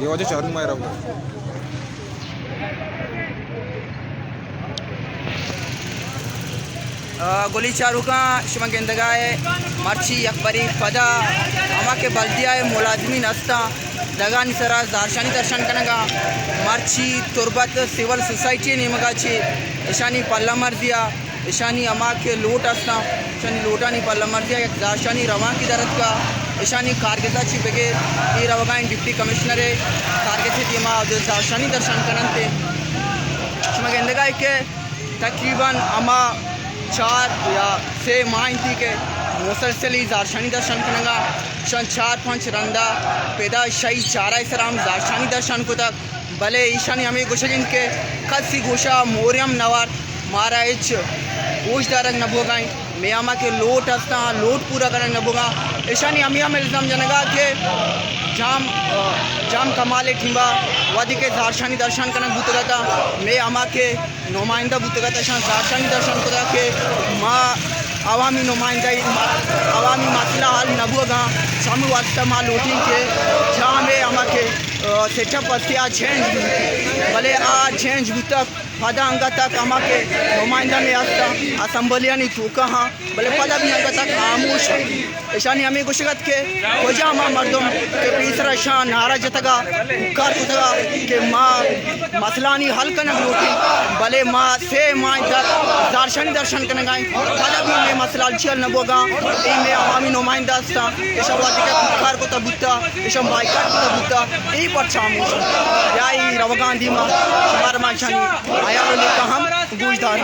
देवाच्या चारून माय राहू गोली चारुका शुमा गेंदगाय मर्ची अकबरी पदा अमा के बल्दिया मुलाजमीन हस्ता दगा निसरा दार्शानी दर्शन कनगा मर्ची तुरबत सिविल सोसाइटी निमगाची ईशानी पल्ला मर्दिया ईशानी अमा के लोट हस्ता ईशानी लोटानी पल्ला मर्दिया एक दार्शानी रवा की दरद का ईशानी कारगेजाची बेगे ई रवगाइन डिप्टी कमिश्नर कारगेज तीमा दार्शानी दर्शन कनंते शुमा गेंदगाय के तकरीबन अमा 4 या 6 माह थी के मुसलसल जारशानी दर्शन कनगा शन 4-5 रंदा पैदा शाही चारा इसराम जारशानी दर्शन को तक भले ईशानी हमें गुशगिन के खसी गोशा मोरियम नवार मारा इच गोश दारक नबोगाई मियामा के लोट हस्ता लोट पूरा करन नबोगा ईशानी हमिया में इल्ज़ाम जनगा के जाम कमाले ठिंबा वादी के जारशानी दर्शन कनक बुतगता मैं अमा के नुमाइंदा बुतगता शान जारशानी दर्शन को के माँ अवामी नुमाइंदा अवामी मातला हाल नबुगा शामु वास्ता माँ लोटिंग के जहाँ में अमा के सेटअप अस्तिया चेंज भले आ चेंज बुतक पदा अंगा तक अमा के नुमाइंदा में आस्ता असम्बलिया नहीं चूका हाँ भले पदा भी अंगा तक खामोश ईशानी हमें गुशगत के खोजा माँ मर्दों के तीसरा शान नारा जतगा कार कुतगा के माँ मसलानी हल कनक लोटी भले माँ से माँ तक दार्शनी दर्शन करने गए पदा भी में मसला चल न बोगा ई में अवामी नुमाइंदा आस्ता ईशा वादी का कार को तबुत्ता ईशा बाइकाट को तबुत्ता ई पर खामोश याई रवगांधी माँ हमारा माँ शानी आया लोग का हम गुजदार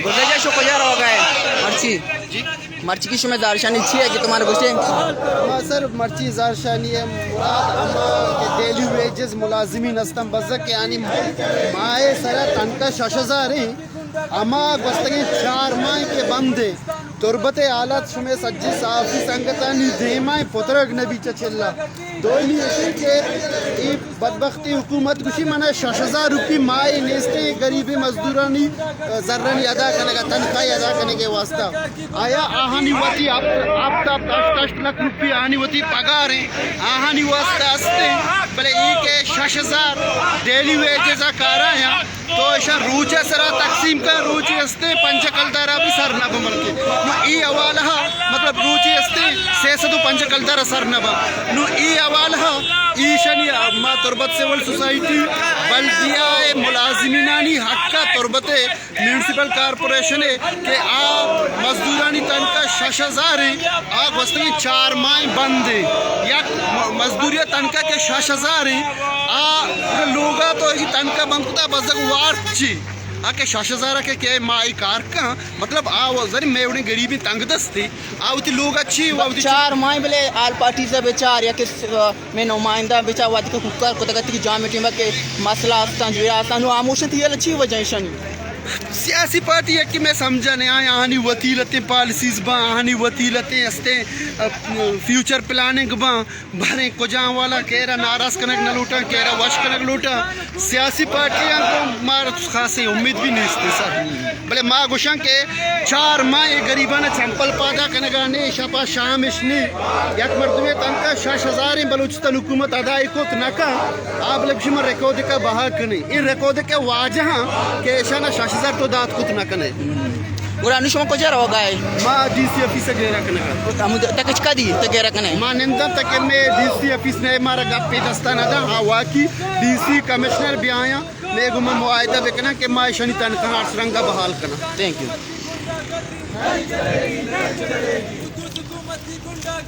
गुर्जा शो को जा रहा होगा मर्ची मर्ची की शुमे दारशानी छी है कि तुम्हारे गुस्से सर मर्ची दारशानी है मुराद अमा के डेली वेजेस मुलाजिमीन हस्तम बजक यानी माए सरा तनका 6000 अमा गस्तगी 4 माह के बंदे तुरबते आलत शुमे सज्जी साफी संगतानी देमाय पुत्रग नबी चल्ला दोनी ऐसे के ई बदबख्ती हुकूमत गुशी मना 6000 रुपये माए नेस्ते गरीबी मजदूरानी जर्रानी अदा करने का तनख्वाह अदा करने के वास्ता आया आहानी वती आप 8 लाख रुपये आहानी वती पगार है आहानी वास्ता अस्ते भले ई के 6000 डेली वेजेस कारा है तो ऐसा रूचे सरा तकसीम का रूचे अस्ते पंचकलदारा भी सर न बमल के ई अवाला मतलब रूचे अस्ते सेसदु पंचकलदारा सर न बम नु ई अवाला ईशनी मा तुरबत सिविल सोसाइटी बल्दिया मुलाजिमीनानी हक्का तुरबते म्यूनसिपल कॉर्पोरेशन के आ मजदूरानी तनका 6000 आ वस्तगी 4 माह बंद या मजदूरिया तनका के 6000 आ लोगा तो ही तनका बंकुता बजक वार्ची आके 6000 के माई कार का मतलब आ जरी मैं उन्हें गरीबी तंग दस्ती आवती लोग अच्छी आवती 4 माह बले आल पार्टी से बेचार या कि मैं नुमाइंदा बेचा वादी का कुकर को तगत की जाम मीटिंग के मसला आस्ता जो आस्ता नु आमोश थी अच्छी वजह शनी सियासी पार्टी है कि मैं समझा नहीं आया आहानी वतीलतें पॉलिसीज बा आहानी वतीलतें हस्ते फ्यूचर प्लानिंग बा भरे कुजा वाला केरा नाराज कनक न लूटा केरा वश कनक लूटा सियासी पार्टियां को मार खासी उम्मीद भी नहीं थी सर भले माँ गुशा के 4 माह गरीबा ने चंपल पादा कनगा ने शपा शाम इसने यक मर्दमे तनका 6000 बलूचिस्तान हुकूमत अदाई को नका आप लक्ष्म रिकॉर्ड का बहा कने इन रिकॉर्ड के वाजह के शाना 6000 तो दात कुछ न कने और अनुष्मा को जा रहा होगा माँ डीसी ऑफिस से गेरा कने का हम तक का दी तक गेरा कने माँ निंदा तक में डीसी ऑफिस ने मारा गप्पे दस्ताना दा हवा की डीसी कमिश्नर भी आया मैं गुम मुआयदा बेकना के माँ शनि तनख्वाह रंगा बहाल करना थैंक यू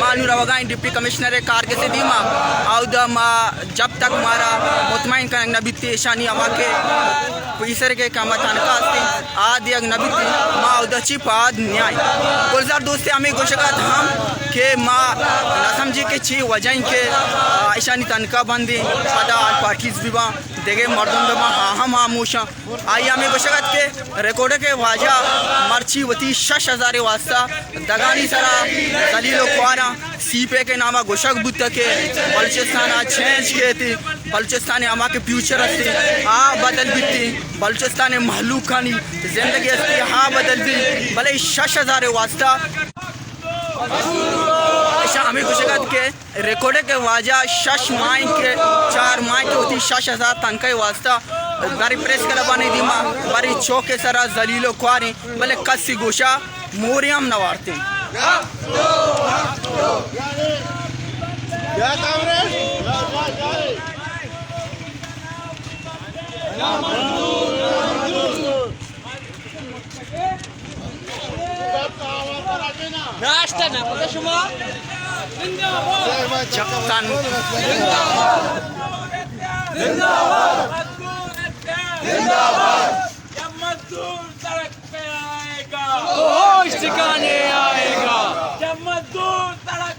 मानू रवागाइन डिप्टी कमिश्नर कार के से दीमा आउदा मा जब तक मारा मुतमईन का नबिती ईशानी अमाके पैसर के कामा तनका आस्ती आदि नबिती मा आउदा चिप आद न्याय गुलजार दोस्त हमें गोशगत हम के मा नसमझी के ची वजह के ईशानी तनका बंदी आदा पार्टीज विवा देगे मर्दों में हम आमोशा आई हमें गोशगत के रिकॉर्ड के वाजा मर्ची वती 6000 वास्ता दगानी सरा दलीलो क्वारा सीपे के नामा गोशक बुत के बलूचिस्तान चेंज के थी बलूचिस्तान अमा के फ्यूचर अस्ती आ बदल बिती बलूचिस्तान महलूक खानी जिंदगी अस्ती हाँ बदल भी भले 6000 वास्ता हमें गोशगत के रिकॉर्ड के वाजा 6 माह के 4 माह के होती 6000 तनका वास्ता बारी प्रेस के लबानी दीमा बारी चौके सरा जलीलो क्वारी भले कसी गोशा मोरियम नवारते राष्ट्र ना पता शुमा छप्पन जब मजदूर सड़क पे आएगा होश ठिकाने आएगा जब मजदूर सड़क